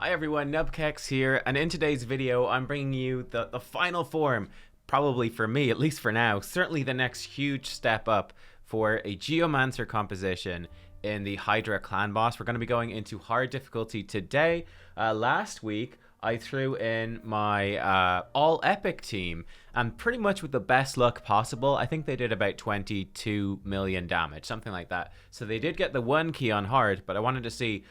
Hi everyone, nubkeks here, and in today's video I'm bringing you the final form, probably for me, at least for now, certainly the next huge step up for a Geomancer composition in the Hydra clan boss. We're going to be going into hard difficulty today. Last week I threw in my all epic team, and pretty much with the best luck possible, I think they did about 22 million damage, something like that. So they did get the 1 key on hard, but I wanted to see,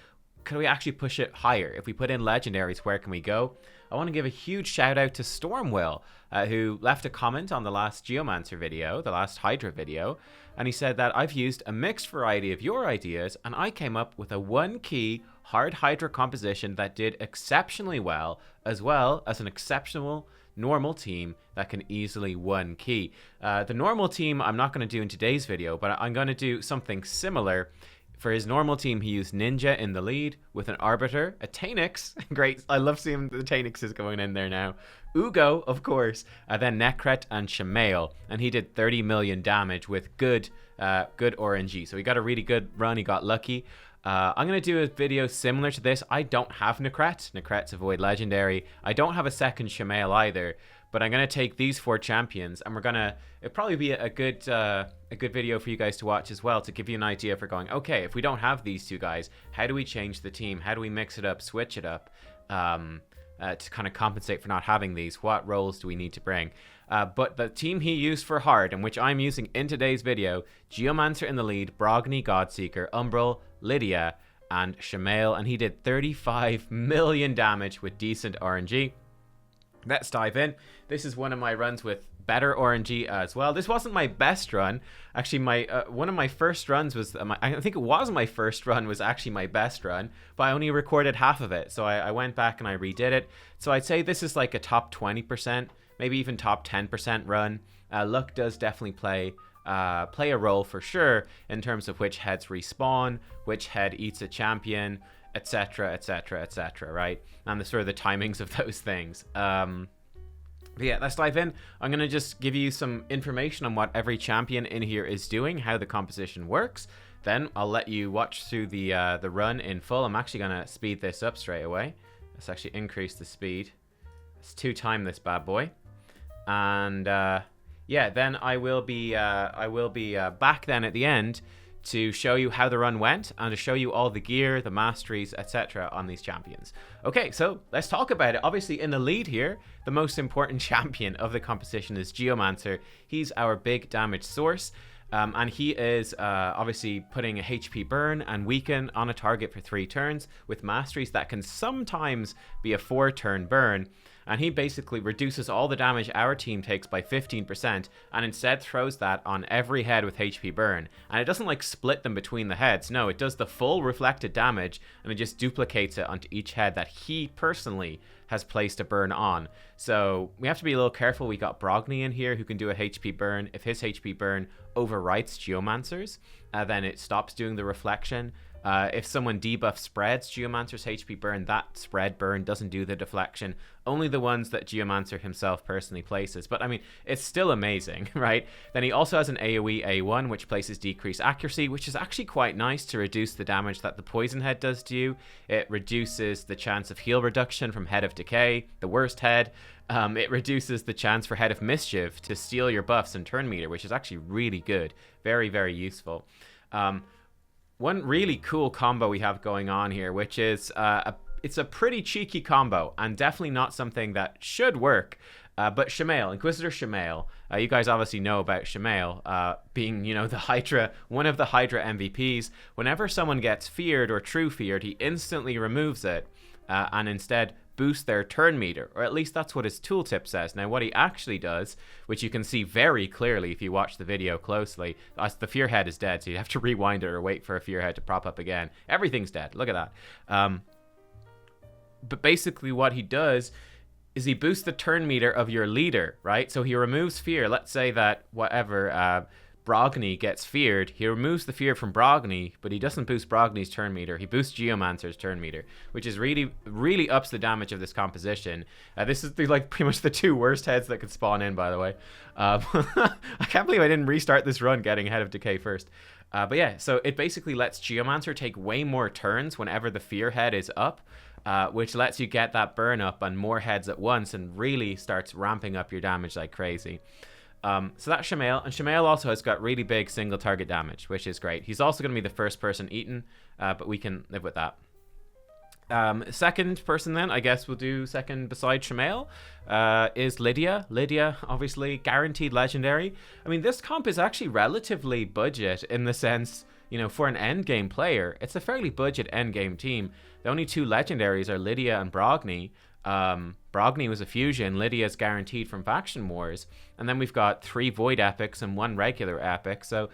could we actually push it higher? If we put in legendaries, where can we go? I want to give a huge shout out to Stormwill, who left a comment on the last Geomancer video, the last Hydra video, and he said that I've used a mixed variety of your ideas, and I came up with a 1 key hard Hydra composition that did exceptionally well as an exceptional normal team that can easily 1 key. The normal team I'm not going to do in today's video, but I'm going to do something similar. For his normal team, he used Ninja in the lead with an Arbiter, a Tanix, great, I love seeing the Tanix is going in there now, Ugo, of course, then Nekret and Shamail, and he did 30 million damage with good RNG, so he got a really good run, he got lucky. I'm going to do a video similar to this. I don't have Nekret's Avoid Legendary, I don't have a second Shamail either, but I'm going to take these 4 champions, and it'll probably be a good video for you guys to watch as well, to give you an idea for going, okay, if we don't have these 2 guys, how do we change the team? How do we mix it up, switch it up, to kind of compensate for not having these? What roles do we need to bring? But the team he used for hard, and which I'm using in today's video, Geomancer in the lead, Brogni, Godseeker, Umbral, Lydia, and Shamail, and he did 35 million damage with decent RNG. Let's dive in. This is one of my runs with better RNG as well. This wasn't my best run. Actually, one of my first runs was, I think it was my first run was actually my best run, but I only recorded half of it. So I went back and I redid it. So I'd say this is like a top 20%, maybe even top 10% run. Luck does definitely play a role for sure in terms of which heads respawn, which head eats a champion, etc, etc, etc, right? And the sort of the timings of those things. But yeah, let's dive in. I'm going to just give you some information on what every champion in here is doing, how the composition works. Then I'll let you watch through the run in full. I'm actually going to speed this up straight away. Let's actually increase the speed. Let's 2x this bad boy. And yeah, then I will be back then at the end to show you how the run went and to show you all the gear, the masteries, etc. on these champions. Okay, so let's talk about it. Obviously, in the lead here, the most important champion of the composition is Geomancer. He's our big damage source, and he is obviously putting a HP burn and weaken on a target for 3 turns with masteries that can sometimes be a 4-turn burn. And he basically reduces all the damage our team takes by 15% and instead throws that on every head with HP burn. And it doesn't like split them between the heads. No, it does the full reflected damage and it just duplicates it onto each head that he personally has placed a burn on. So we have to be a little careful. We got Brogni in here who can do a HP burn. If his HP burn overwrites Geomancer's, then it stops doing the reflection. If someone debuff spreads Geomancer's HP burn, that spread burn doesn't do the deflection. Only the ones that Geomancer himself personally places. But I mean, it's still amazing, right? Then he also has an AoE A1, which places decreased accuracy, which is actually quite nice to reduce the damage that the poison head does to you. It reduces the chance of heal reduction from Head of Decay, the worst head. It reduces the chance for Head of Mischief to steal your buffs and turn meter, which is actually really good. Very, very useful. One really cool combo we have going on here, which is it's a pretty cheeky combo and definitely not something that should work. But Shamail, Inquisitor Shamail, you guys obviously know about Shamail being, you know, the Hydra, one of the Hydra MVPs. Whenever someone gets feared or true feared, he instantly removes it and instead boost their turn meter, or at least that's what his tooltip says. Now what he actually does, which you can see very clearly if you watch the video closely, the fear head is dead, so you have to rewind it or wait for a fear head to prop up again. Everything's dead, look at that. But basically what he does is he boosts the turn meter of your leader, right? So he removes fear. Let's say that whatever Brogni gets feared, he removes the fear from Brogni, but he doesn't boost Brogni's turn meter. He boosts Geomancer's turn meter, which is really ups the damage of this composition. This is like pretty much the 2 worst heads that could spawn in, by the way. I can't believe I didn't restart this run getting Head of Decay first. But yeah, so it basically lets Geomancer take way more turns whenever the fear head is up. which lets you get that burn up on more heads at once and really starts ramping up your damage like crazy. So that's Shamael, and Shamael also has got really big single target damage, which is great. He's also going to be the first person eaten, but we can live with that. Second person then, I guess we'll do second beside Shamael, is Lydia. Lydia, obviously, guaranteed legendary. I mean, this comp is actually relatively budget in the sense, you know, for an endgame player, it's a fairly budget endgame team. The only two legendaries are Lydia and Brogni. Brogni was a fusion, Lydia's guaranteed from Faction Wars, and then we've got 3 Void Epics and 1 regular Epic. So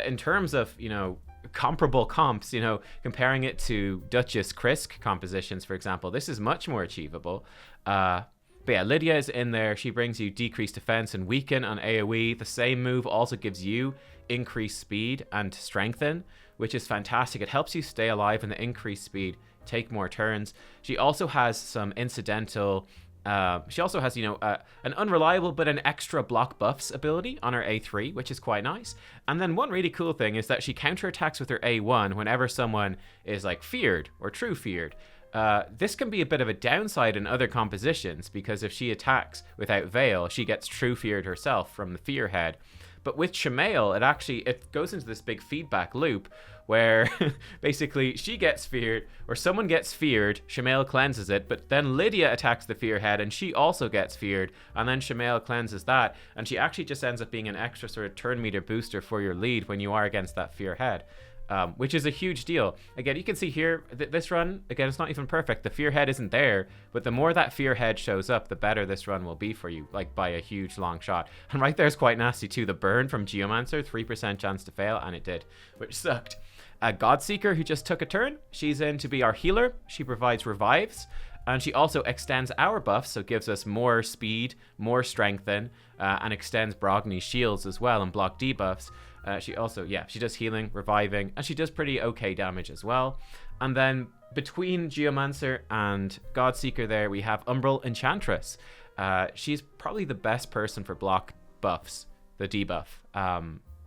in terms of, you know, comparable comps, you know, comparing it to Duchess Krisk compositions, for example, this is much more achievable. But yeah, Lydia is in there. She brings you decreased defense and weaken on AoE. The same move also gives you increased speed and strengthen, which is fantastic. It helps you stay alive in the increased speed, take more turns. She also has some incidental she also has, you know, an unreliable but an extra block buffs ability on her A3, which is quite nice. And then one really cool thing is that she counterattacks with her A1 whenever someone is like feared or true feared. This can be a bit of a downside in other compositions, because if she attacks without Veil, she gets true feared herself from the fear head. But with Shamael, it goes into this big feedback loop where basically she gets feared, or someone gets feared, Shamael cleanses it, but then Lydia attacks the fear head and she also gets feared, and then Shamael cleanses that, and she actually just ends up being an extra sort of turn meter booster for your lead when you are against that fear head. Which is a huge deal. Again, you can see here, this run, again, it's not even perfect. The fear head isn't there, but the more that fear head shows up, the better this run will be for you, like by a huge long shot. And right there's quite nasty too. The burn from Geomancer, 3% chance to fail, and it did, which sucked. Godseeker, who just took a turn, she's in to be our healer. She provides revives, and she also extends our buffs, so gives us more speed, more strengthen, and extends Brogni's shields as well and block debuffs. She also, she does healing, reviving, and she does pretty okay damage as well. And then between Geomancer and Godseeker there, we have Umbral Enchantress. She's probably the best person for block buffs, the debuff,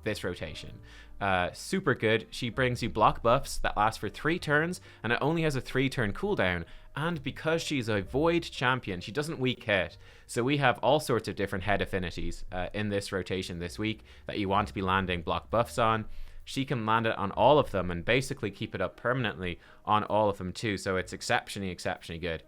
this rotation. Super good. She brings you block buffs that last for 3 turns, and it only has a 3-turn cooldown. And because she's a void champion, she doesn't weak hit. So we have all sorts of different head affinities in this rotation this week that you want to be landing block buffs on. She can land it on all of them and basically keep it up permanently on all of them too. So it's exceptionally good.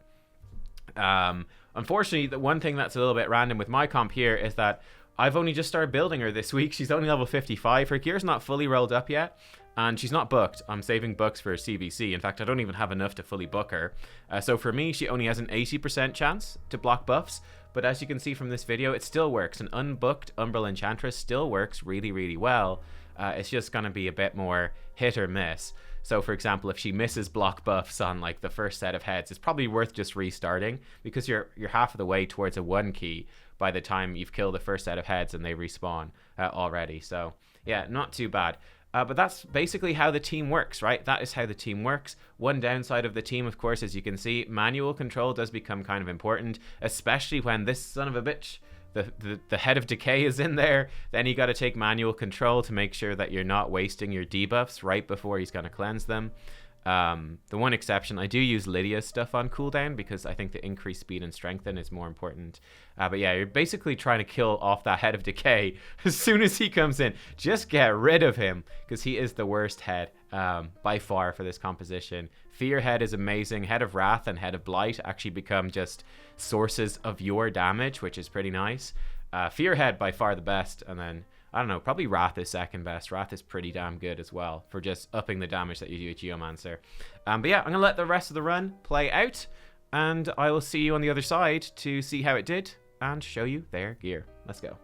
Unfortunately, the one thing that's a little bit random with my comp here is that I've only just started building her this week. She's only level 55. Her gear's not fully rolled up yet, and she's not booked. I'm saving books for CBC. In fact, I don't even have enough to fully book her. So for me, she only has an 80% chance to block buffs. But as you can see from this video, it still works. An unbooked Umbral Enchantress still works really well. It's just going to be a bit more hit or miss. So for example, if she misses block buffs on like the first set of heads, it's probably worth just restarting, because you're half of the way towards a 1 key by the time you've killed the first set of heads and they respawn already. So yeah, not too bad. But that's basically how the team works, right? That is how the team works. One downside of the team, of course, as you can see, manual control does become kind of important, especially when this son of a bitch, the head of decay is in there. Then you got to take manual control to make sure that you're not wasting your debuffs right before he's going to cleanse them. The one exception, I do use Lydia's stuff on cooldown because I think the increased speed and strengthen is more important. But yeah, you're basically trying to kill off that head of decay as soon as he comes in. Just get rid of him, because he is the worst head by far for this composition. Fear head is amazing. Head of Wrath and Head of Blight actually become just sources of your damage, which is pretty nice. Fear head by far the best, and then I don't know, probably Wrath is second best. Wrath is pretty damn good as well for just upping the damage that you do with Geomancer. But yeah, I'm going to let the rest of the run play out, and I will see you on the other side to see how it did and show you their gear. Let's go.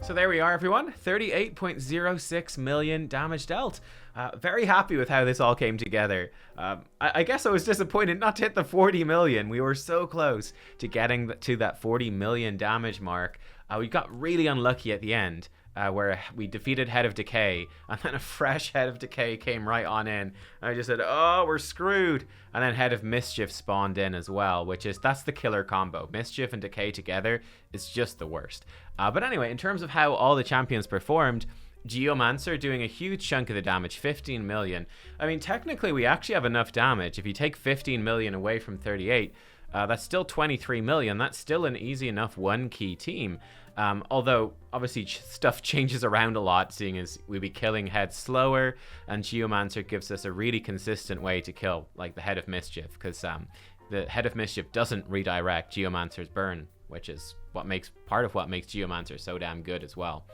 So there we are, everyone. 38.06 million damage dealt. Very happy with how this all came together. I guess I was disappointed not to hit the 40 million. We were so close to getting to that 40 million damage mark. We got really unlucky at the end. Where we defeated Head of Decay, and then a fresh Head of Decay came right on in. And I just said, oh, we're screwed. And then Head of Mischief spawned in as well, that's the killer combo. Mischief and Decay together is just the worst. But anyway, in terms of how all the champions performed, Geomancer doing a huge chunk of the damage, 15 million. I mean, technically we actually have enough damage. If you take 15 million away from 38, that's still 23 million. That's still an easy enough one key team. Although obviously stuff changes around a lot, seeing as we be killing heads slower, and Geomancer gives us a really consistent way to kill, like the Head of Mischief, because the Head of Mischief doesn't redirect Geomancer's burn, which is part of what makes Geomancer so damn good as well.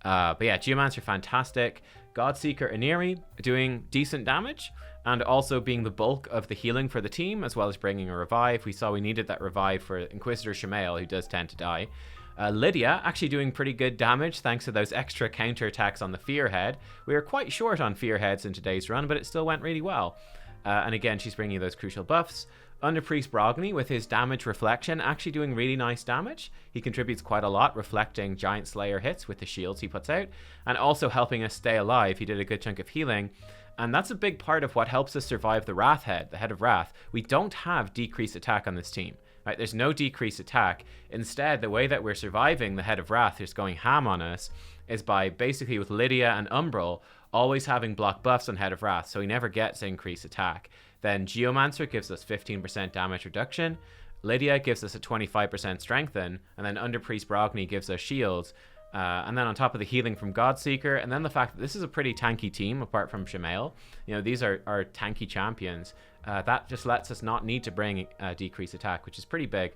But yeah, Geomancer fantastic. Godseeker Aniri doing decent damage, and also being the bulk of the healing for the team, as well as bringing a revive. We saw we needed that revive for Inquisitor Shamael, who does tend to die. Lydia actually doing pretty good damage thanks to those extra counter attacks on the Fear Head. We were quite short on Fear Heads in today's run, but it still went really well. And again, she's bringing those crucial buffs. Underpriest Brogni with his damage reflection actually doing really nice damage. He contributes quite a lot, reflecting Giant Slayer hits with the shields he puts out, and also helping us stay alive. He did a good chunk of healing. And that's a big part of what helps us survive the Wrath Head, the Head of Wrath. We don't have decreased attack on this team. Right, there's no decreased attack. Instead, the way that we're surviving the Head of Wrath, who's going ham on us, is by basically with Lydia and Umbral always having block buffs on Head of Wrath, so he never gets increased attack. Then Geomancer gives us 15% damage reduction, Lydia gives us a 25% strengthen, and then Underpriest Brogni gives us shields. And then on top of the healing from Godseeker, and then the fact that this is a pretty tanky team apart from Shamael. You know, these are tanky champions. That just lets us not need to bring decreased attack, which is pretty big.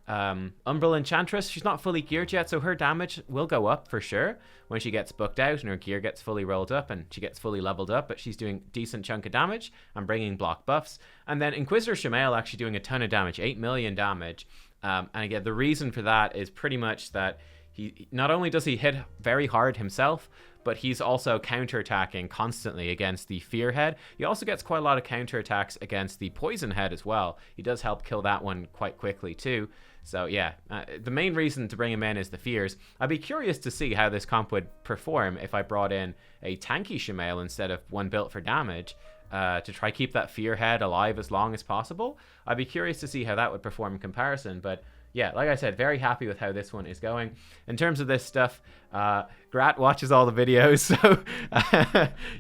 Umbral Enchantress, she's not fully geared yet, so her damage will go up for sure when she gets booked out and her gear gets fully rolled up and she gets fully leveled up, but she's doing decent chunk of damage and bringing block buffs. And then Inquisitor Shamael actually doing a ton of damage, 8 million damage. And again, the reason for that is pretty much that he not only does he hit very hard himself, but he's also counterattacking constantly against the Fear Head. He also gets quite a lot of counterattacks against the Poison Head as well. He does help kill that one quite quickly too. So yeah, the main reason to bring him in is the fears. I'd be curious to see how this comp would perform if I brought in a tanky Shamael instead of one built for damage, to try keep that Fear Head alive as long as possible. I'd be curious to see how that would perform in comparison, but yeah, like I said, very happy with how this one is going. In terms of this stuff, Grat watches all the videos, so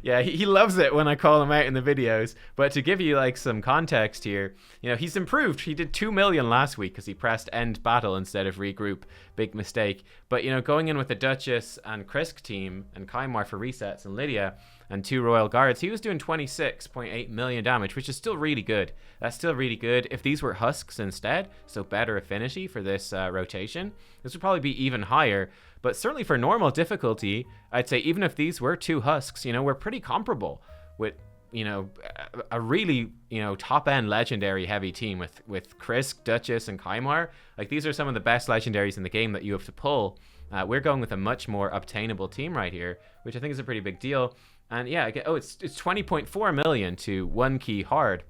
yeah, he loves it when I call him out in the videos. But to give you like some context here, you know, he's improved. He did 2 million last week because he pressed end battle instead of regroup. Big mistake. But you know, going in with the Duchess and Krisk team and Kaimar for resets and Lydia and 2 Royal Guards, he was doing 26.8 million damage, which is still really good. That's still really good. If these were Husks instead, so better affinity for this rotation, this would probably be even higher. But certainly for normal difficulty, I'd say even if these were 2 Husks, you know, we're pretty comparable with, you know, a really, you know, top-end legendary heavy team with Krisk, Duchess, and Kaimar. Like, these are some of the best legendaries in the game that you have to pull. We're going with a much more obtainable team right here, which I think is a pretty big deal. And yeah, again, it's 20.4 million to 1 key hard.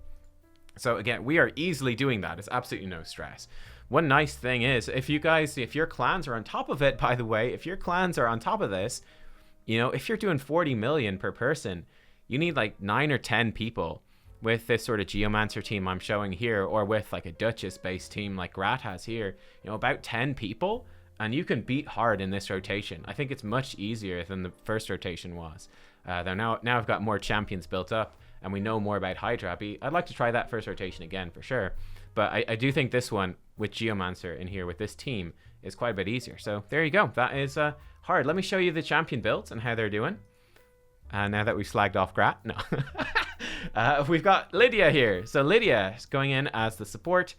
So again, we are easily doing that. It's absolutely no stress. One nice thing is, if your clans are on top of it, by the way, if your clans are on top of this, you know, if you're doing 40 million per person, you need like 9 or 10 people with this sort of Geomancer team I'm showing here, or with like a Duchess-based team like Grat has here, you know, about 10 people, and you can beat hard in this rotation. I think it's much easier than the first rotation was. Though now I've got more champions built up, and we know more about Hydra. I'd like to try that first rotation again for sure. But I do think this one with Geomancer in here with this team is quite a bit easier. So there you go. That is hard. Let me show you the champion builds and how they're doing. Now that we've slagged off Grat. No. We've got Lydia here. So Lydia is going in as the support.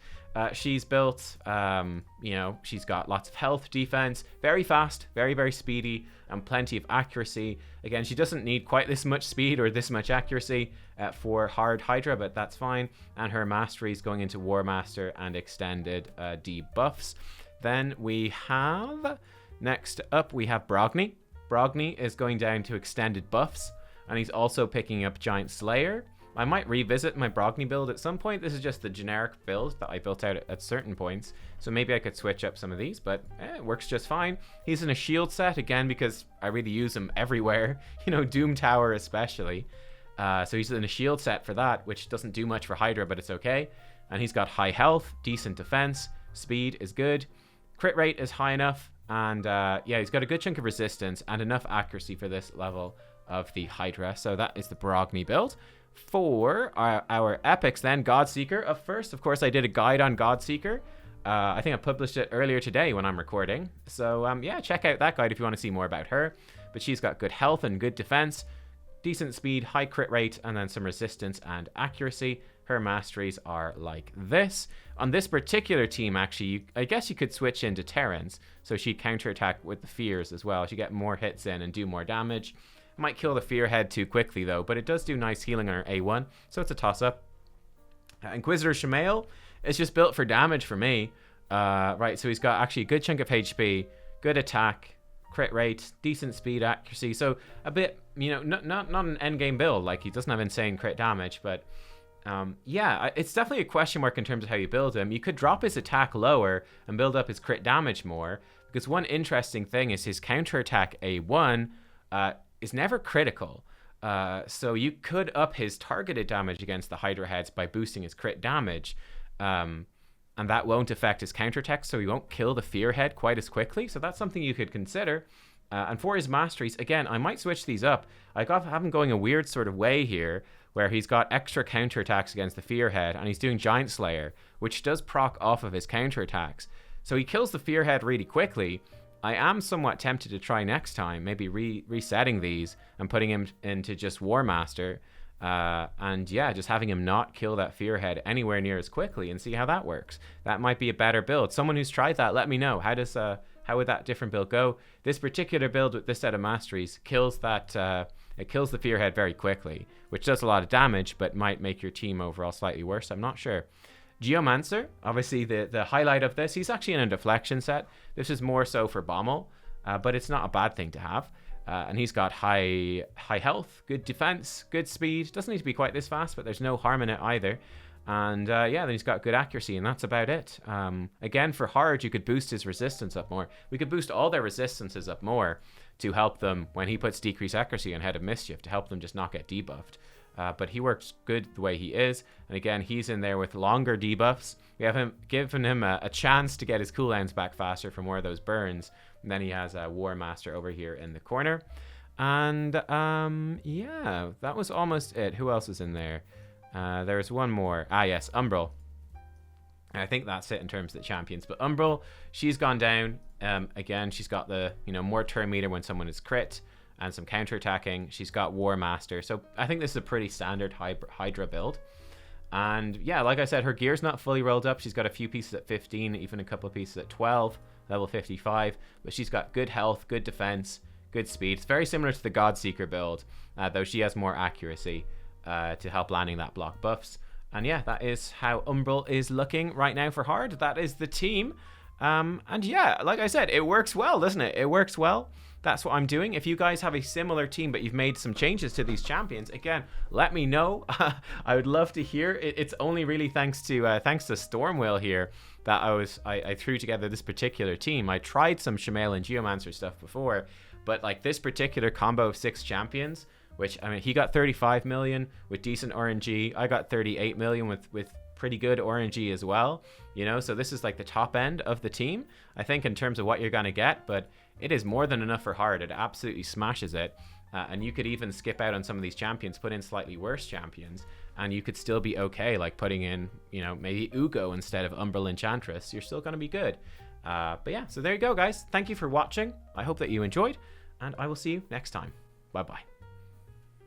She's built, you know, she's got lots of health, defense, very fast, very, very speedy, and plenty of accuracy. Again, she doesn't need quite this much speed or this much accuracy for hard Hydra, but that's fine. And her mastery is going into War Master and extended debuffs. Then we have Next up, we have Brogni. Brogni is going down to extended buffs, and he's also picking up Giant Slayer. I might revisit my Brogni build at some point. This is just the generic build that I built out at certain points, so maybe I could switch up some of these, but it works just fine. He's in a shield set, again, because I really use him everywhere, you know, Doom Tower especially. So he's in a shield set for that, which doesn't do much for Hydra, but it's okay. And he's got high health, decent defense, speed is good, crit rate is high enough, and yeah, he's got a good chunk of resistance and enough accuracy for this level of the Hydra. So that is the Brogni build. For our epics then, Godseeker. First, of course, I did a guide on Godseeker. I think I published it earlier today when I'm recording. So yeah, check out that guide if you want to see more about her. But she's got good health and good defense, decent speed, high crit rate, and then some resistance and accuracy. Her masteries are like this. On this particular team, actually, I guess you could switch into Terrans. So she counterattack with the Fears as well. She get more hits in and do more damage. Might kill the Fearhead too quickly though, but it does do nice healing on her A1, so it's a toss-up. Inquisitor Shamail is just built for damage for me. Right, so he's got actually a good chunk of HP, good attack, crit rate, decent speed, accuracy. So a bit, you know, not an endgame build. Like, he doesn't have insane crit damage, but yeah, it's definitely a question mark in terms of how you build him. You could drop his attack lower and build up his crit damage more, because one interesting thing is his counterattack A1 is never critical. So you could up his targeted damage against the Hydra heads by boosting his crit damage. And that won't affect his counterattack, so he won't kill the Fearhead quite as quickly. So that's something you could consider. And for his masteries, again, I might switch these up. I have him going a weird sort of way here, where he's got extra counterattacks against the Fearhead, and he's doing Giant Slayer, which does proc off of his counterattacks. So he kills the Fearhead really quickly. I am somewhat tempted to try next time, maybe resetting these and putting him into just War Master, and yeah, just having him not kill that Fearhead anywhere near as quickly and see how that works. That might be a better build. Someone who's tried that, let me know. How would that different build go? This particular build with this set of masteries kills that it kills the Fearhead very quickly, which does a lot of damage, but might make your team overall slightly worse. I'm not sure. Geomancer, obviously the highlight of this, he's actually in a deflection set. This is more so for Bommel, but it's not a bad thing to have. And he's got high health, good defense, good speed. Doesn't need to be quite this fast, but there's no harm in it either. And yeah, then he's got good accuracy, and that's about it. Again, for hard, you could boost his resistance up more. We could boost all their resistances up more to help them when he puts decreased accuracy on Head of Mischief, to help them just not get debuffed. But he works good the way he is. And again, he's in there with longer debuffs. We have given him a chance to get his cooldowns back faster for more of those burns. And then he has a War Master over here in the corner. And yeah, that was almost it. Who else is in there? There's one more. Ah, yes, Umbral. I think that's it in terms of the champions. But Umbral, she's gone down. Again, she's got the, more turn meter when someone is crit, and some counterattacking. She's got War Master. So I think this is a pretty standard Hydra build. And yeah, like I said, her gear's not fully rolled up. She's got a few pieces at 15, even a couple of pieces at 12, level 55. But she's got good health, good defense, good speed. It's very similar to the Godseeker build, though she has more accuracy to help landing that block buffs. And yeah, that is how Umbral is looking right now for hard. That is the team. And yeah, like I said, it works well, doesn't it? It works well. That's what I'm doing. If you guys have a similar team, but you've made some changes to these champions, again, let me know. I would love to hear. It's only really thanks to Stormwheel here that I threw together this particular team. I tried some Shamail and Geomancer stuff before, but like this particular combo of 6 champions, which, I mean, he got 35 million with decent RNG. I got 38 million with pretty good RNG as well. So this is like the top end of the team, I think, in terms of what you're going to get, but it is more than enough for hard. It absolutely smashes it. And you could even skip out on some of these champions, put in slightly worse champions, and you could still be okay, like putting in, maybe Ugo instead of Umbral Enchantress. You're still going to be good. But yeah, so there you go, guys. Thank you for watching. I hope that you enjoyed, and I will see you next time. Bye-bye.